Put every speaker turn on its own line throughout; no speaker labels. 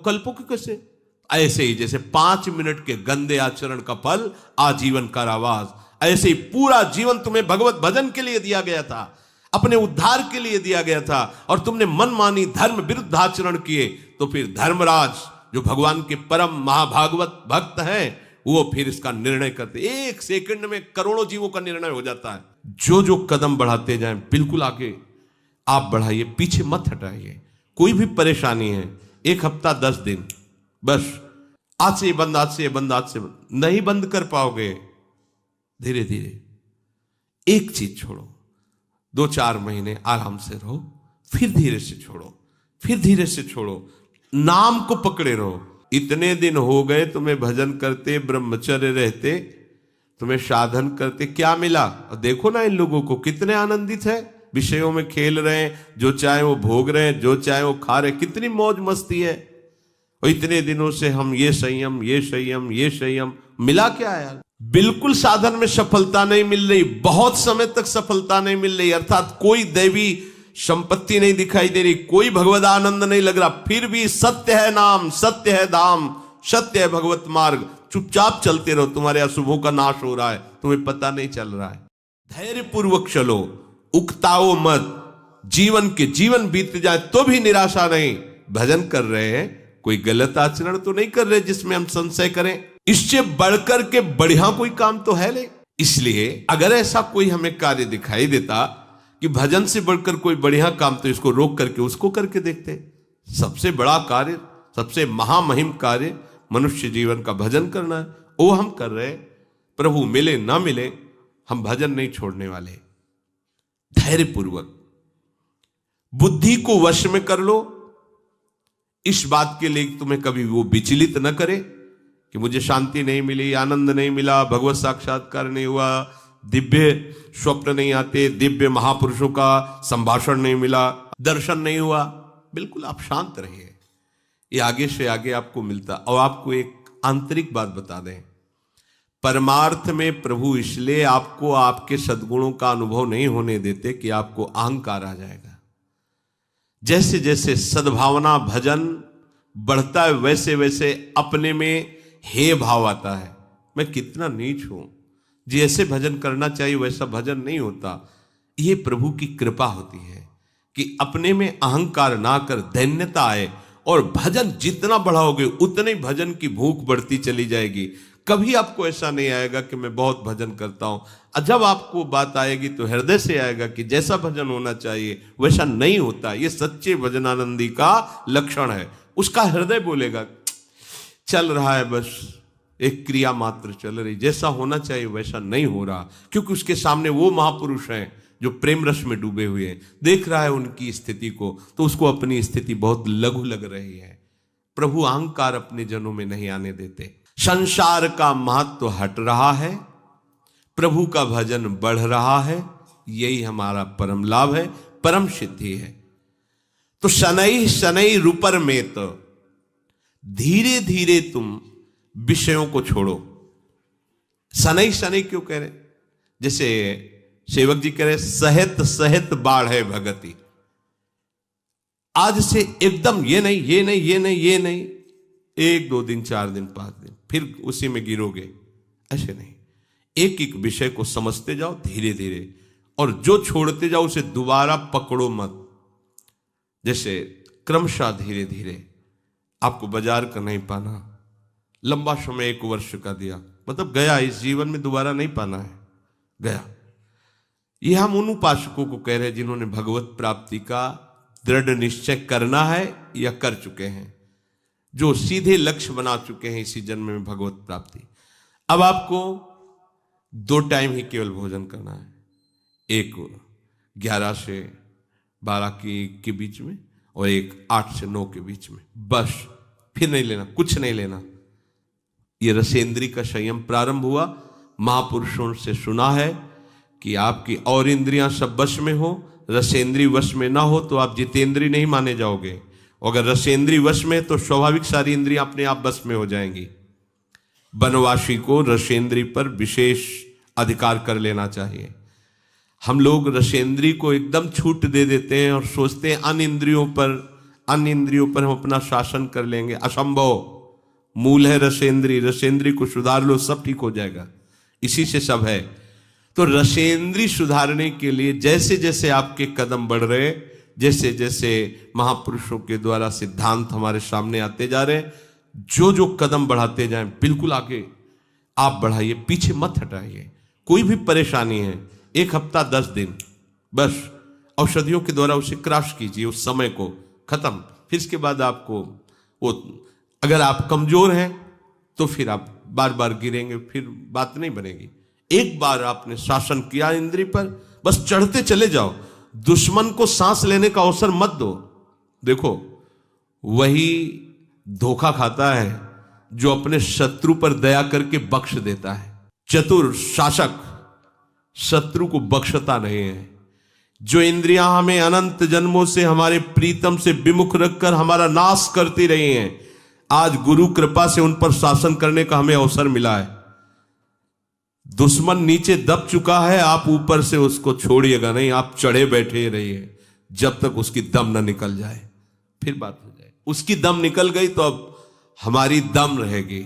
कल्पों के कैसे? ऐसे ही जैसे 5 मिनट के गंदे आचरण का फल आजीवन कारावास, ऐसे ही पूरा जीवन तुम्हें भगवत भजन के लिए दिया गया था, अपने उद्धार के लिए दिया गया था, और तुमने मनमानी धर्म विरुद्ध आचरण किए, तो फिर धर्मराज जो भगवान के परम महाभागवत भक्त हैं, वो फिर इसका निर्णय करते। 1 सेकंड में करोड़ों जीवों का निर्णय हो जाता है। जो जो कदम बढ़ाते जाएं, बिल्कुल आगे आप बढ़ाइए, पीछे मत हटाइए। कोई भी परेशानी है, 1 हफ्ता 10 दिन, बस आज से ये बंद, आज से ये बंद, आज से बंद, नहीं बंद कर पाओगे। धीरे धीरे एक चीज छोड़ो, 2-4 महीने आराम से रहो, फिर धीरे से छोड़ो, फिर धीरे से छोड़ो, नाम को पकड़े रहो। इतने दिन हो गए तुम्हें भजन करते, ब्रह्मचर्य रहते, तुम्हें साधन करते, क्या मिला? और देखो ना इन लोगों को, कितने आनंदित है, विषयों में खेल रहे हैं, जो चाहे वो भोग रहे हैं, जो चाहे वो खा रहे, कितनी मौज मस्ती है। और इतने दिनों से हम ये संयम, ये संयम, ये संयम, मिला क्या यार? बिल्कुल साधन में सफलता नहीं मिल रही, बहुत समय तक सफलता नहीं मिल रही, अर्थात कोई दैवी संपत्ति नहीं दिखाई दे रही, कोई भगवद आनंद नहीं लग रहा, फिर भी सत्य है नाम, सत्य है धाम, सत्य है भगवत मार्ग, चुपचाप चलते रहो, तुम्हारे अशुभों का नाश हो रहा है, तुम्हें पता नहीं चल रहा है। धैर्य पूर्वक चलो, उकताओ मत, जीवन बीत जाए तो भी निराशा नहीं। भजन कर रहे हैं, कोई गलत आचरण तो नहीं कर रहे जिसमें हम संशय करें, इससे बढ़कर के बढ़िया कोई काम तो है नहीं। इसलिए अगर ऐसा कोई हमें कार्य दिखाई देता कि भजन से बढ़कर कोई बढ़िया काम, तो इसको रोक करके उसको करके देखते। सबसे बड़ा कार्य, सबसे महामहिम कार्य मनुष्य जीवन का भजन करना है, वो हम कर रहे हैं। प्रभु मिले ना मिले, हम भजन नहीं छोड़ने वाले। धैर्य पूर्वक बुद्धि को वश में कर लो, इस बात के लिए तुम्हें कभी वो विचलित न करे कि मुझे शांति नहीं मिली, आनंद नहीं मिला, भगवत साक्षात्कार नहीं हुआ, दिव्य स्वप्न नहीं आते, दिव्य महापुरुषों का संभाषण नहीं मिला, दर्शन नहीं हुआ। बिल्कुल आप शांत रहिए, ये आगे से आगे आपको मिलता। और आपको एक आंतरिक बात बता दें, परमार्थ में प्रभु इसलिए आपको आपके सद्गुणों का अनुभव नहीं होने देते कि आपको अहंकार आ जाएगा। जैसे जैसे सद्भावना भजन बढ़ता है, वैसे वैसे अपने में हे भाव आता है, मैं कितना नीच हूं, जैसे भजन करना चाहिए वैसा भजन नहीं होता। ये प्रभु की कृपा होती है कि अपने में अहंकार ना कर दैन्यता आए, और भजन जितना बढ़ाओगे उतने ही भजन की भूख बढ़ती चली जाएगी। कभी आपको ऐसा नहीं आएगा कि मैं बहुत भजन करता हूं। जब आपको बात आएगी तो हृदय से आएगा कि जैसा भजन होना चाहिए वैसा नहीं होता। ये सच्चे भजनानंदी का लक्षण है। उसका हृदय बोलेगा चल रहा है, बस एक क्रिया मात्र चल रही, जैसा होना चाहिए वैसा नहीं हो रहा, क्योंकि उसके सामने वो महापुरुष हैं जो प्रेम रस में डूबे हुए हैं, देख रहा है उनकी स्थिति को, तो उसको अपनी स्थिति बहुत लघु लग रही है। प्रभु अहंकार अपने जनों में नहीं आने देते। संसार का महत्व हट रहा है, प्रभु का भजन बढ़ रहा है, यही हमारा परम लाभ है, परम सिद्धि है। तो शनै शनै रूपर में तो धीरे धीरे तुम विषयों को छोड़ो। शनै शनै क्यों कह रहे? जैसे सेवक जी कह रहे सहित सहित बाढ़ है भगति, आज से एकदम ये नहीं ये नहीं ये नहीं ये नहीं, 1 2 दिन 4 दिन 5 दिन फिर उसी में गिरोगे, ऐसे नहीं। एक एक विषय को समझते जाओ धीरे धीरे, और जो छोड़ते जाओ उसे दोबारा पकड़ो मत। जैसे क्रमशः धीरे धीरे आपको बाजार का नहीं पाना, लंबा समय 1 वर्ष का दिया, मतलब गया, इस जीवन में दोबारा नहीं पाना है, गया। ये हम उन उपासकों को कह रहे हैं जिन्होंने भगवत प्राप्ति का दृढ़ निश्चय करना है या कर चुके हैं, जो सीधे लक्ष्य बना चुके हैं इसी जन्म में भगवत प्राप्ति। अब आपको 2 टाइम ही केवल भोजन करना है, एक 11 से 12 के बीच में, और एक 8 से 9 के बीच में, बस। फिर नहीं लेना, कुछ नहीं लेना। ये रसेंद्री का संयम प्रारंभ हुआ। महापुरुषों से सुना है कि आपकी और इंद्रियां सब वश में हो, रसेंद्री वश में ना हो तो आप जितेंद्री नहीं माने जाओगे। अगर रसेंद्री वश में तो स्वाभाविक सारी इंद्रियां अपने आप वश में हो जाएंगी। वनवासी को रसेंद्री पर विशेष अधिकार कर लेना चाहिए। हम लोग रसेंद्री को एकदम छूट दे देते हैं और सोचते हैं अन्य इंद्रियों पर अन्य इंद्रियों पर हम अपना शासन कर लेंगे, असंभव। मूल है रसेंद्री, रसेंद्री को सुधार लो, सब ठीक हो जाएगा, इसी से सब है। तो रसेंद्री सुधारने के लिए जैसे जैसे आपके कदम बढ़ रहे, जैसे जैसे महापुरुषों के द्वारा सिद्धांत हमारे सामने आते जा रहे, जो जो कदम बढ़ाते जाएं, बिल्कुल आगे आप बढ़ाइए, पीछे मत हटाइए। कोई भी परेशानी है, 1 हफ्ता 10 दिन, बस औषधियों के द्वारा उसे क्रॉस कीजिए, उस समय को खत्म। फिर इसके बाद आपको वो, अगर आप कमजोर हैं तो फिर आप बार बार गिरेंगे, फिर बात नहीं बनेगी। एक बार आपने शासन किया इंद्रिय पर, बस चढ़ते चले जाओ, दुश्मन को सांस लेने का अवसर मत दो। देखो, वही धोखा खाता है जो अपने शत्रु पर दया करके बख्श देता है। चतुर शासक शत्रु को बख्शता नहीं है। जो इंद्रियां हमें अनंत जन्मों से हमारे प्रीतम से विमुख रखकर हमारा नाश करती रही हैं, आज गुरु कृपा से उन पर शासन करने का हमें अवसर मिला है। दुश्मन नीचे दब चुका है, आप ऊपर से उसको छोड़िएगा नहीं, आप चढ़े बैठे रहिए जब तक उसकी दम न निकल जाए, फिर बात हो जाए। उसकी दम निकल गई तो अब हमारी दम रहेगी,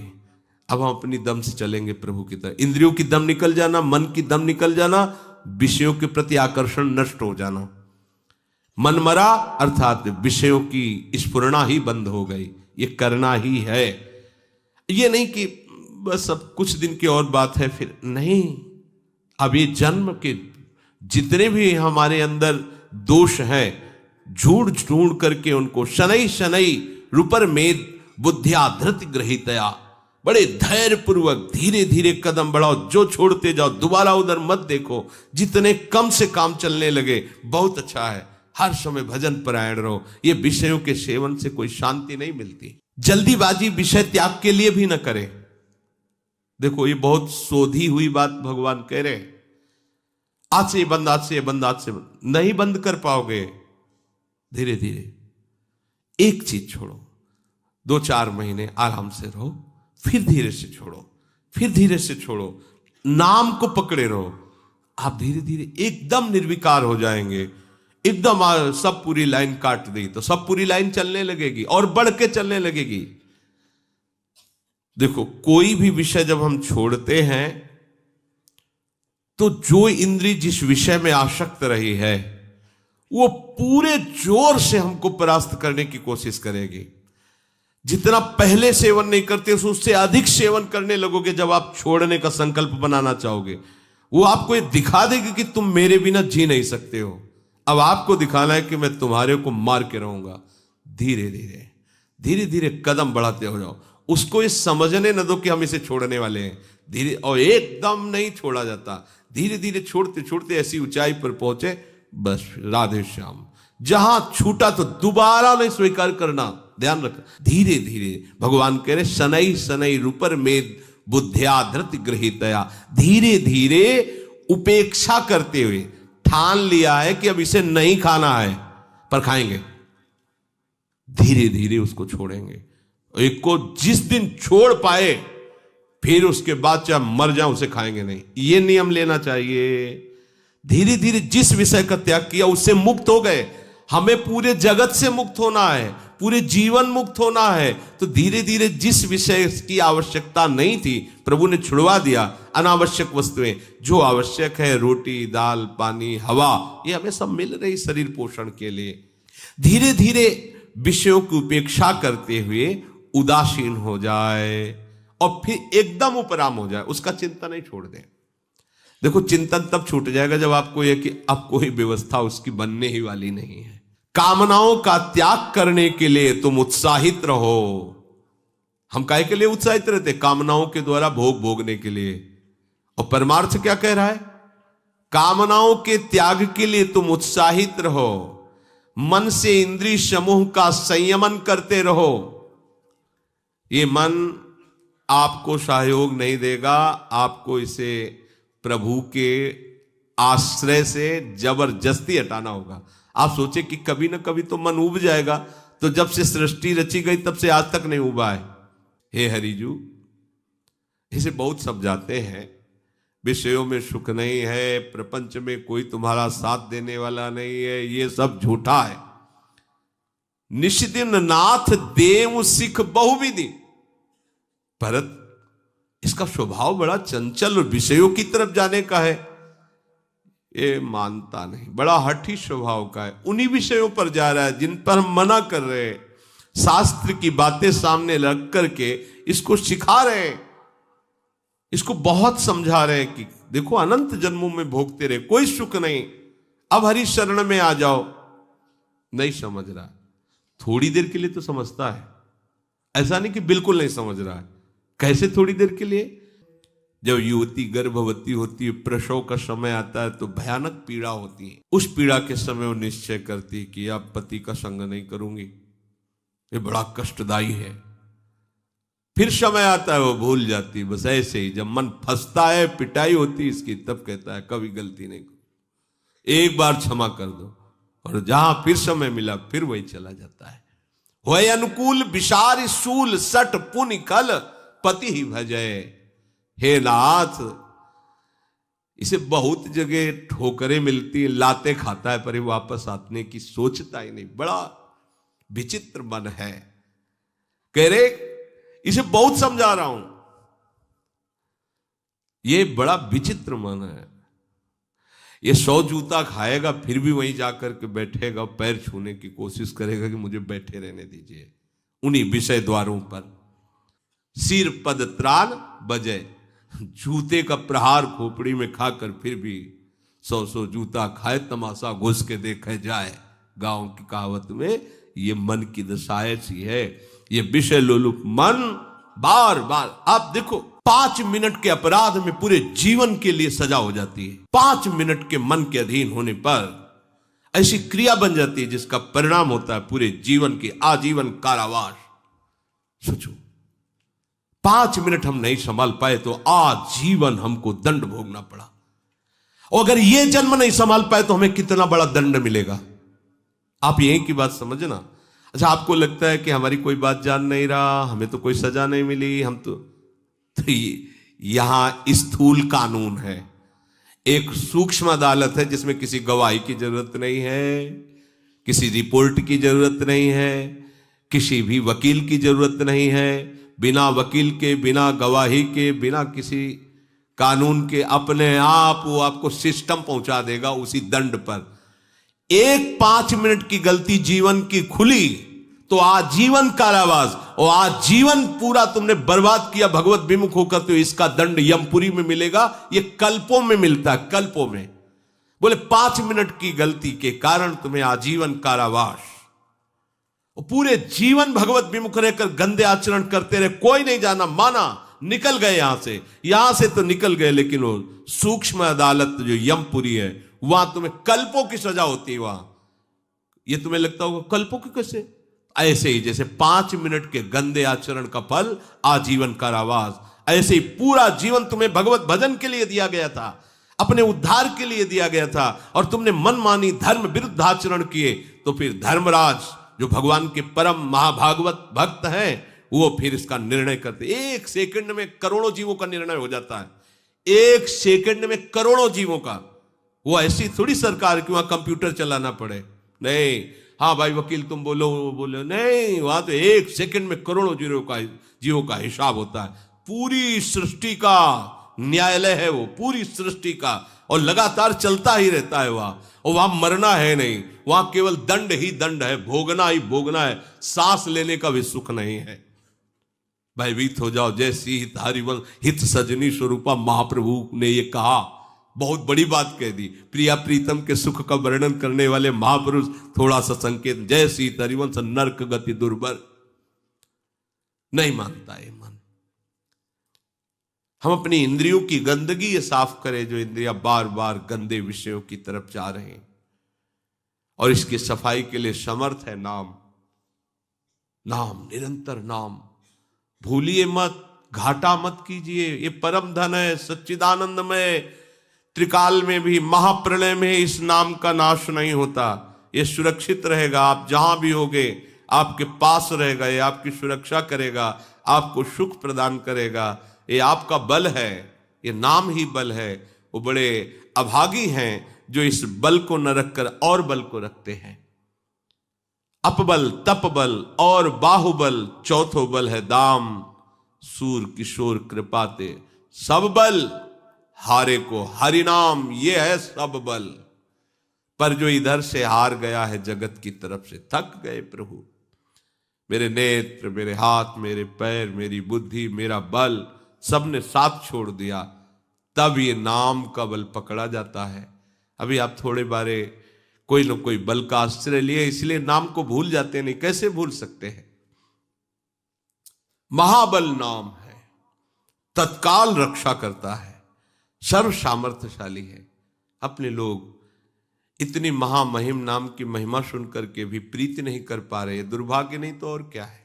अब हम अपनी दम से चलेंगे प्रभु की तरह। इंद्रियों की दम निकल जाना, मन की दम निकल जाना, विषयों के प्रति आकर्षण नष्ट हो जाना, मन मरा अर्थात विषयों की स्फुरना ही बंद हो गई। ये करना ही है, ये नहीं कि बस अब कुछ दिन की और बात है, फिर नहीं। अब ये जन्म के जितने भी हमारे अंदर दोष हैं, झूठ ढूंढ करके उनको शनै शनै रूपर मेद बुद्धिया धृति ग्रहितया, बड़े धैर्य पूर्वक धीरे धीरे कदम बढ़ाओ, जो छोड़ते जाओ, दोबारा उधर मत देखो। जितने कम से काम चलने लगे बहुत अच्छा है। हर समय भजन परायण रहो। ये विषयों के सेवन से कोई शांति नहीं मिलती। जल्दीबाजी विषय त्याग के लिए भी न करें। देखो, ये बहुत शोधी हुई बात भगवान कह रहे हैं, आज से ये बंद, आज से ये बंद, आज से बंद। नहीं बंद कर पाओगे। धीरे धीरे एक चीज छोड़ो, 2-4 महीने आराम से रहो, फिर धीरे से छोड़ो, फिर धीरे से छोड़ो, नाम को पकड़े रहो। आप धीरे धीरे एकदम निर्विकार हो जाएंगे। एकदम सब पूरी लाइन काट दी तो सब पूरी लाइन चलने लगेगी और बढ़ के चलने लगेगी। देखो, कोई भी विषय जब हम छोड़ते हैं तो जो इंद्री जिस विषय में आसक्त रही है वो पूरे जोर से हमको परास्त करने की कोशिश करेगी। जितना पहले सेवन नहीं करते उससे अधिक सेवन करने लगोगे। जब आप छोड़ने का संकल्प बनाना चाहोगे, वो आपको ये दिखा देगी कि तुम मेरे बिना जी नहीं सकते हो। अब आपको दिखाना है कि मैं तुम्हारे को मार के रहूंगा। धीरे धीरे धीरे धीरे कदम बढ़ाते हो जाओ। उसको ये समझने न दो कि हम इसे छोड़ने वाले हैं। धीरे, और एकदम नहीं छोड़ा जाता। धीरे धीरे छोड़ते छोड़ते ऐसी ऊंचाई पर पहुंचे, बस राधे श्याम। जहां छूटा तो दोबारा नहीं स्वीकार करना, ध्यान रखना। धीरे धीरे भगवान कह रहे शनै शनै रूपर मेद बुद्धिया धृति गृहीतया। धीरे धीरे उपेक्षा करते हुए ठान लिया है कि अब इसे नहीं खाना है, पर खाएंगे। धीरे धीरे उसको छोड़ेंगे। एक को जिस दिन छोड़ पाए फिर उसके बाद चाहे मर जाए उसे खाएंगे नहीं। ये नियम लेना चाहिए। धीरे धीरे जिस विषय का त्याग किया उससे मुक्त हो गए। हमें पूरे जगत से मुक्त होना है, पूरे जीवन मुक्त होना है। तो धीरे धीरे जिस विषय की आवश्यकता नहीं थी प्रभु ने छुड़वा दिया। अनावश्यक वस्तुएं, जो आवश्यक है रोटी दाल पानी हवा, ये हमें सब मिल रही शरीर पोषण के लिए। धीरे धीरे विषयों की उपेक्षा करते हुए उदासीन हो जाए और फिर एकदम उपराम हो जाए, उसका चिंतन नहीं छोड़ दे। देखो, चिंतन तब छूट जाएगा जब आपको यह कि अब कोई व्यवस्था उसकी बनने ही वाली नहीं है। कामनाओं का त्याग करने के लिए तुम उत्साहित रहो। हम काहे के लिए उत्साहित रहते? कामनाओं के द्वारा भोग भोगने के लिए। और परमार्थ क्या कह रहा है? कामनाओं के त्याग के लिए तुम उत्साहित रहो। मन से इंद्रिय समूह का संयमन करते रहो। ये मन आपको सहयोग नहीं देगा, आपको इसे प्रभु के आश्रय से जबरदस्ती हटाना होगा। आप सोचे कि कभी ना कभी तो मन उब जाएगा, तो जब से सृष्टि रची गई तब से आज तक नहीं उबा है। हे हरिजू, इसे बहुत समझाते हैं, विषयों में सुख नहीं है, प्रपंच में कोई तुम्हारा साथ देने वाला नहीं है, ये सब झूठा है। निशिदिन नाथ देव सिख बहुविधि। भरत, इसका स्वभाव बड़ा चंचल और विषयों की तरफ जाने का है, ये मानता नहीं, बड़ा हठी स्वभाव का है। उन्हीं विषयों पर जा रहा है जिन पर हम मना कर रहे हैं। शास्त्र की बातें सामने रख करके इसको सिखा रहे हैं, इसको बहुत समझा रहे हैं कि देखो अनंत जन्मों में भोगते रहे, कोई सुख नहीं, अब हरि शरण में आ जाओ। नहीं समझ रहा, थोड़ी देर के लिए तो समझता है, ऐसा नहीं कि बिल्कुल नहीं समझ रहा है। कैसे थोड़ी देर के लिए? जब युवती गर्भवती होती है, प्रसव का समय आता है तो भयानक पीड़ा होती है। उस पीड़ा के समय वो निश्चय करती है कि अब पति का संग नहीं करूंगी, ये बड़ा कष्टदायी है। फिर समय आता है वो भूल जाती है। बस ऐसे ही जब मन फंसता है, पिटाई होती है इसकी, तब कहता है कभी गलती नहीं करूं, एक बार क्षमा कर दो। और जहां फिर समय मिला फिर वही चला जाता है। वह अनुकूल विशार शूल सट पुनि कल पति ही भजय। हे नाथ, इसे बहुत जगह ठोकरें मिलती है, लाते खाता है, पर वापस आने की सोचता ही नहीं। बड़ा विचित्र मन है। कह रहे इसे बहुत समझा रहा हूं, ये बड़ा विचित्र मन है। ये 100 जूता खाएगा फिर भी वहीं जाकर के बैठेगा, पैर छूने की कोशिश करेगा कि मुझे बैठे रहने दीजिए उन्हीं विषय द्वारों पर। सिर पद त्राण बजे, जूते का प्रहार खोपड़ी में खाकर फिर भी 100 जूता खाए, तमाशा घुस के देखे जाए। गांव की कहावत में ये मन की दशा ऐसी है, ये विषय लोलुप मन बार बार। आप देखो 5 मिनट के अपराध में पूरे जीवन के लिए सजा हो जाती है। 5 मिनट के मन के अधीन होने पर ऐसी क्रिया बन जाती है जिसका परिणाम होता है पूरे जीवन की आजीवन कारावास। सोचो 5 मिनट हम नहीं संभाल पाए तो आजीवन हमको दंड भोगना पड़ा, और अगर ये जन्म नहीं संभाल पाए तो हमें कितना बड़ा दंड मिलेगा। आप यही की बात समझना। अच्छा, आपको लगता है कि हमारी कोई बात जान नहीं रहा, हमें तो कोई सजा नहीं मिली, हम तो यहां स्थूल कानून है, एक सूक्ष्म अदालत है जिसमें किसी गवाही की जरूरत नहीं है, किसी रिपोर्ट की जरूरत नहीं है, किसी भी वकील की जरूरत नहीं है। बिना वकील के, बिना गवाही के, बिना किसी कानून के अपने आप वो आपको सिस्टम पहुंचा देगा उसी दंड पर। एक 5 मिनट की गलती जीवन की खुली तो आजीवन कारावास, और आजीवन पूरा तुमने बर्बाद किया भगवत विमुख होकर, तो इसका दंड यमपुरी में मिलेगा। ये कल्पों में मिलता है, कल्पों में। बोले 5 मिनट की गलती के कारण तुम्हें आजीवन कारावास, और पूरे जीवन भगवत विमुख रहकर गंदे आचरण करते रहे, कोई नहीं जाना माना, निकल गए यहां से तो निकल गए, लेकिन वो सूक्ष्म अदालत जो यमपुरी है वहां तुम्हें कल्पों की सजा होती है। वहां ये तुम्हें लगता होगा कल्पों की कैसे? ऐसे ही जैसे 5 मिनट के गंदे आचरण का फल आजीवन कारावास, ऐसे ही पूरा जीवन तुम्हें भगवत भजन के लिए दिया गया था, अपने उद्धार के लिए दिया गया था, और तुमने मनमानी धर्म विरुद्ध आचरण किए। तो फिर धर्मराज जो भगवान के परम महाभागवत भक्त हैं, वो फिर इसका निर्णय करते। 1 सेकंड में करोड़ों जीवों का निर्णय हो जाता है, 1 सेकंड में करोड़ों जीवों का। वो ऐसी थोड़ी सरकार कि वहां कंप्यूटर चलाना पड़े, नहीं। हाँ भाई वकील तुम बोलो, वो बोलो, नहीं, वहां तो 1 सेकंड में करोड़ों जीवों का हिसाब होता है। पूरी सृष्टि का न्यायालय है वो, पूरी सृष्टि का, और लगातार चलता ही रहता है वहां। और वहां मरना है नहीं, वहां केवल दंड ही दंड है, भोगना ही भोगना है, सांस लेने का भी सुख नहीं है। भयभीत हो जाओ, जैसी हित हरिवंश हित सजनी स्वरूपा महाप्रभु ने ये कहा, बहुत बड़ी बात कह दी। प्रिया प्रीतम के सुख का वर्णन करने वाले महापुरुष थोड़ा सा संकेत, जय सीत हरिवंश नरक गति दुर्बर। नहीं मानता है मन। हम अपनी इंद्रियों की गंदगी ये साफ करें, जो इंद्रियां बार बार गंदे विषयों की तरफ जा रहे हैं, और इसकी सफाई के लिए समर्थ है नाम। नाम, निरंतर नाम, भूलिए मत, घाटा मत कीजिए। ये परम धन है, सच्चिदानंद में। त्रिकाल में भी, महाप्रलय में इस नाम का नाश नहीं होता। ये सुरक्षित रहेगा, आप जहां भी होगे आपके पास रहेगा, ये आपकी सुरक्षा करेगा, आपको सुख प्रदान करेगा। ये आपका बल है, ये नाम ही बल है। वो बड़े अभागी हैं जो इस बल को न रखकर और बल को रखते हैं। अपबल तपबल और बाहुबल, चौथो बल है दाम। सूर किशोर कृपाते सब बल, हारे को हरिनाम, ये है सब बल। पर जो इधर से हार गया है जगत की तरफ से, थक गए प्रभु। मेरे नेत्र, मेरे हाथ, मेरे पैर, मेरी बुद्धि, मेरा बल, सबने साथ छोड़ दिया, तब ये नाम का बल पकड़ा जाता है। अभी आप थोड़े बारे कोई न कोई बल का आश्रय लिए, इसलिए नाम को भूल जाते नहीं। कैसे भूल सकते हैं? महाबल नाम है, तत्काल रक्षा करता है, सर्व सामर्थ्यशाली है। अपने लोग इतनी महामहिम नाम की महिमा सुन करके भी प्रीति नहीं कर पा रहे। दुर्भाग्य नहीं तो और क्या है।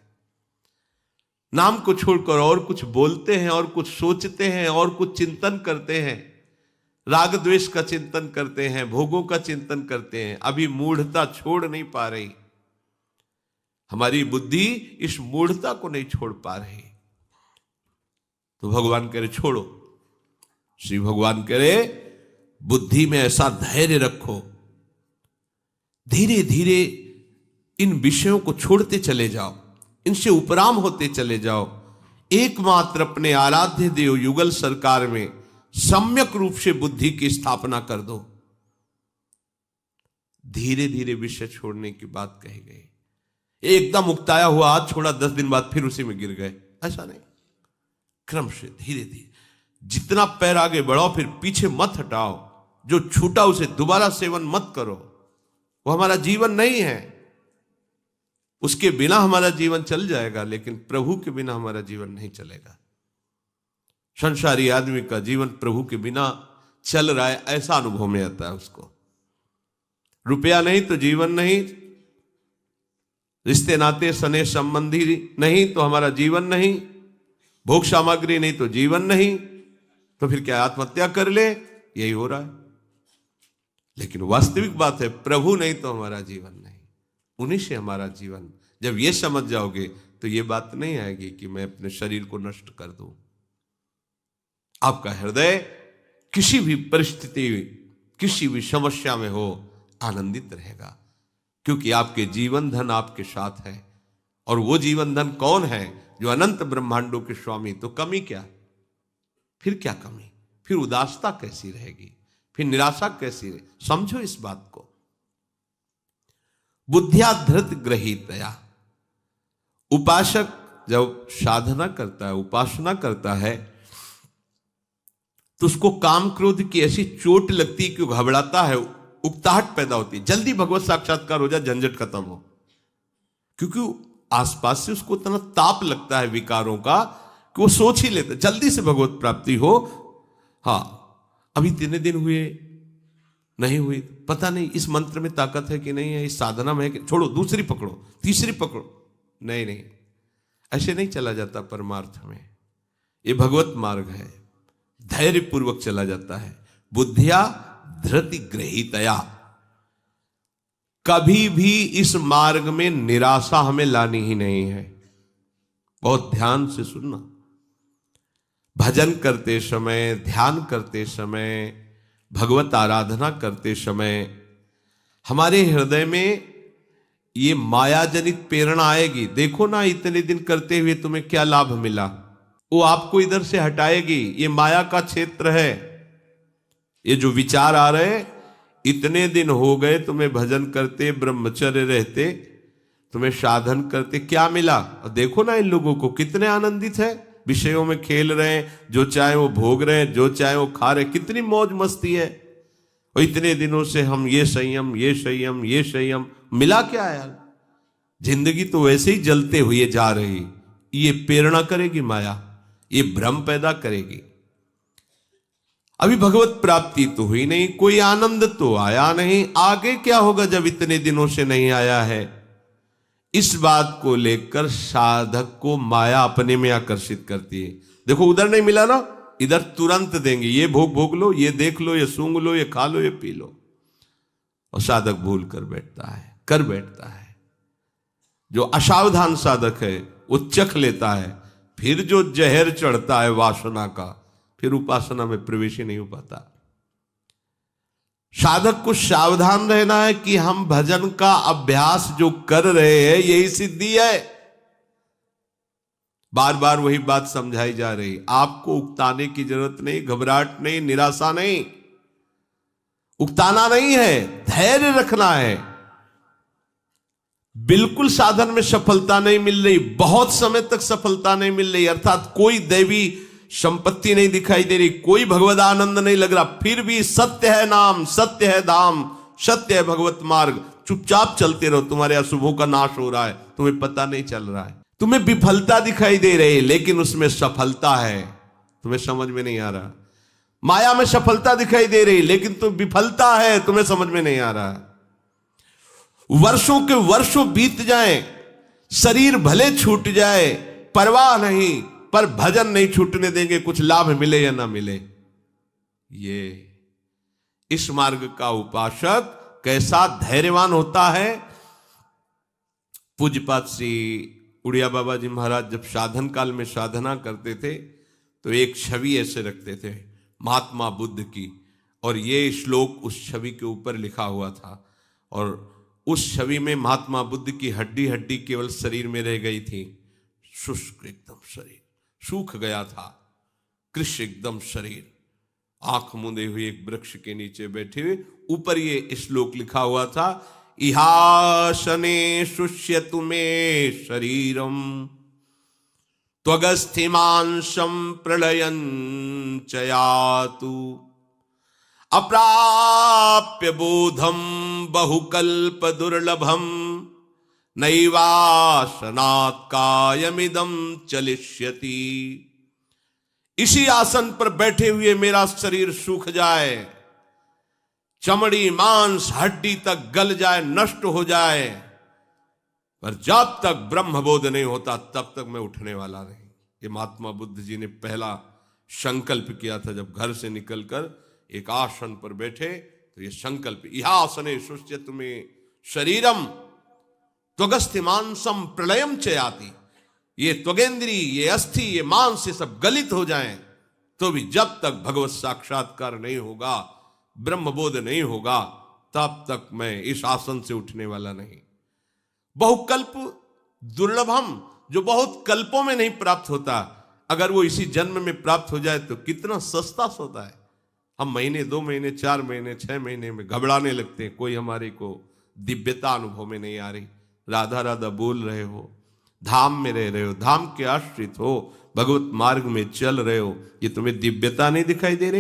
नाम को छोड़कर और कुछ बोलते हैं, और कुछ सोचते हैं, और कुछ चिंतन करते हैं, राग द्वेष का चिंतन करते हैं, भोगों का चिंतन करते हैं। अभी मूढ़ता छोड़ नहीं पा रही। हमारी बुद्धि इस मूढ़ता को नहीं छोड़ पा रही। तो भगवान कह रहे छोड़ो। श्री भगवान कह रहे बुद्धि में ऐसा धैर्य रखो, धीरे धीरे इन विषयों को छोड़ते चले जाओ, इनसे उपराम होते चले जाओ। एकमात्र अपने आराध्य देव युगल सरकार में सम्यक रूप से बुद्धि की स्थापना कर दो। धीरे धीरे विषय छोड़ने की बात कही गई। एकदम उकताया हुआ हाथ छोड़ा, 10 दिन बाद फिर उसी में गिर गए, ऐसा नहीं। क्रम से धीरे धीरे जितना पैर आगे बढ़ाओ, फिर पीछे मत हटाओ। जो छूटा उसे दोबारा सेवन मत करो। वो हमारा जीवन नहीं है। उसके बिना हमारा जीवन चल जाएगा, लेकिन प्रभु के बिना हमारा जीवन नहीं चलेगा। संसारी आदमी का जीवन प्रभु के बिना चल रहा है, ऐसा अनुभव में आता है उसको। रुपया नहीं तो जीवन नहीं, रिश्ते नाते सने संबंधी नहीं तो हमारा जीवन नहीं, भोग सामग्री नहीं तो जीवन नहीं। तो फिर क्या आत्महत्या कर ले? यही हो रहा है। लेकिन वास्तविक बात है, प्रभु नहीं तो हमारा जीवन नहीं, उन्हीं से हमारा जीवन। जब ये समझ जाओगे तो ये बात नहीं आएगी कि मैं अपने शरीर को नष्ट कर दूं। आपका हृदय किसी भी परिस्थिति, किसी भी समस्या में हो, आनंदित रहेगा, क्योंकि आपके जीवन धन आपके साथ है। और वो जीवन धन कौन है? जो अनंत ब्रह्मांडों के स्वामी। तो कमी क्या? फिर क्या कमी? फिर उदासता कैसी रहेगी? फिर निराशा कैसी रहे? समझो इस बात को। बुद्धिया धृत ग्रहीतया। उपासक जब साधना करता है, उपासना करता है, तो उसको काम क्रोध की ऐसी चोट लगती है कि घबराता है, उकताहट पैदा होती है। जल्दी भगवत साक्षात्कार हो जाए, झंझट खत्म हो। क्योंकि आसपास से उसको इतना ताप लगता है विकारों का कि वो सोच ही लेता है जल्दी से भगवत प्राप्ति हो। हाँ, अभी 3 दिन हुए, नहीं हुई, पता नहीं इस मंत्र में ताकत है कि नहीं है, इस साधना में है कि, छोड़ो, दूसरी पकड़ो, तीसरी पकड़ो। नहीं नहीं, ऐसे नहीं चला जाता परमार्थ में। ये भगवत मार्ग है, धैर्य पूर्वक चला जाता है। बुद्धिया धृति ग्रहीतया। कभी भी इस मार्ग में निराशा हमें लानी ही नहीं है। बहुत ध्यान से सुनना। भजन करते समय, ध्यान करते समय, भगवत आराधना करते समय हमारे हृदय में ये माया जनित प्रेरणा आएगी। देखो ना, इतने दिन करते हुए तुम्हें क्या लाभ मिला, वो आपको इधर से हटाएगी। ये माया का क्षेत्र है। ये जो विचार आ रहे, इतने दिन हो गए तुम्हें भजन करते, ब्रह्मचर्य रहते, तुम्हें साधन करते, क्या मिला? और देखो ना इन लोगों को, कितने आनंदित है, विषयों में खेल रहे हैं, जो चाहे वो भोग रहे हैं, जो चाहे वो खा रहे हैं, कितनी मौज मस्ती है। और इतने दिनों से हम ये संयम, ये संयम, ये संयम, मिला क्या यार? जिंदगी तो वैसे ही जलते हुए जा रही। ये प्रेरणा करेगी माया, ये भ्रम पैदा करेगी। अभी भगवत प्राप्ति तो हुई नहीं, कोई आनंद तो आया नहीं। आगे क्या होगा जब इतने दिनों से नहीं आया है? इस बात को लेकर साधक को माया अपने में आकर्षित करती है। देखो, उधर नहीं मिला ना, इधर तुरंत देंगे, ये भोग भोग लो, ये देख लो, ये सूंघ लो, ये खा लो, ये पी लो। और साधक भूल कर बैठता है, कर बैठता है। जो असावधान साधक है वो चख लेता है, फिर जो जहर चढ़ता है वासना का, फिर उपासना में प्रवेश ही नहीं हो पाता। साधक को सावधान रहना है कि हम भजन का अभ्यास जो कर रहे हैं यही सिद्धि है। बार बार वही बात समझाई जा रही। आपको उकताने की जरूरत नहीं, घबराहट नहीं, निराशा नहीं, उकताना नहीं है, धैर्य रखना है। बिल्कुल साधन में सफलता नहीं मिल रही, बहुत समय तक सफलता नहीं मिल रही, अर्थात कोई दैवी संपत्ति नहीं दिखाई दे रही, कोई भगवद आनंद नहीं लग रहा, फिर भी सत्य है नाम, सत्य है धाम, सत्य है भगवत मार्ग, चुपचाप चलते रहो, तुम्हारे अशुभों का नाश हो रहा है, तुम्हें पता नहीं चल रहा है। तुम्हें विफलता दिखाई दे रही है लेकिन उसमें सफलता है, तुम्हें समझ में नहीं आ रहा। माया में सफलता दिखाई दे रही लेकिन तुम विफलता है, तुम्हें समझ में नहीं आ रहा। वर्षों के वर्षों बीत जाएं, शरीर भले छूट जाए, परवाह नहीं, पर भजन नहीं छूटने देंगे, कुछ लाभ मिले या ना मिले। ये इस मार्ग का उपासक कैसा धैर्यवान होता है। पूज्यपाद श्री उड़िया बाबा जी महाराज जब साधन काल में साधना करते थे तो एक छवि ऐसे रखते थे महात्मा बुद्ध की, और ये श्लोक उस छवि के ऊपर लिखा हुआ था, और उस छवि में महात्मा बुद्ध की हड्डी हड्डी केवल शरीर में रह गई थी, शुष्क एकदम शरीर सूख गया था, कृष्ण एकदम शरीर, आंख मूंदे हुए एक वृक्ष के नीचे बैठे हुए, ऊपर ये श्लोक लिखा हुआ था, इहासने शुष्यतु मे शरीरम त्वगस्थिमांशं प्रलयं च यातु अप्राप्य बोधम बहुकल्प दुर्लभम नैवासनात् कायमिदं चलिष्यति। इसी आसन पर बैठे हुए मेरा शरीर सूख जाए, चमड़ी मांस हड्डी तक गल जाए, नष्ट हो जाए, पर जब तक ब्रह्मबोध नहीं होता तब तक मैं उठने वाला नहीं। ये महात्मा बुद्ध जी ने पहला संकल्प किया था जब घर से निकलकर एक आसन पर बैठे, तो ये संकल्प, यह आसने शुष्यत में शरीरम त्वगस्थिमांसम प्रलयम चयाति, ये त्वगेंद्री, ये अस्थि, ये मांस, ये सब गलित हो जाएं, तो भी जब तक भगवत साक्षात्कार नहीं होगा, ब्रह्मबोध नहीं होगा, तब तक मैं इस आसन से उठने वाला नहीं। बहुकल्प दुर्लभम, जो बहुत कल्पों में नहीं प्राप्त होता, अगर वो इसी जन्म में प्राप्त हो जाए तो कितना सस्ता सौदा है। हम महीने, 2 महीने, 4 महीने, 6 महीने में घबराने लगते हैं, कोई हमारे को दिव्यता अनुभव में नहीं आ रही। राधा राधा बोल रहे हो, धाम में रह रहे हो, धाम के आश्रित हो, भगवत मार्ग में चल रहे हो, ये तुम्हें दिव्यता नहीं दिखाई दे रही।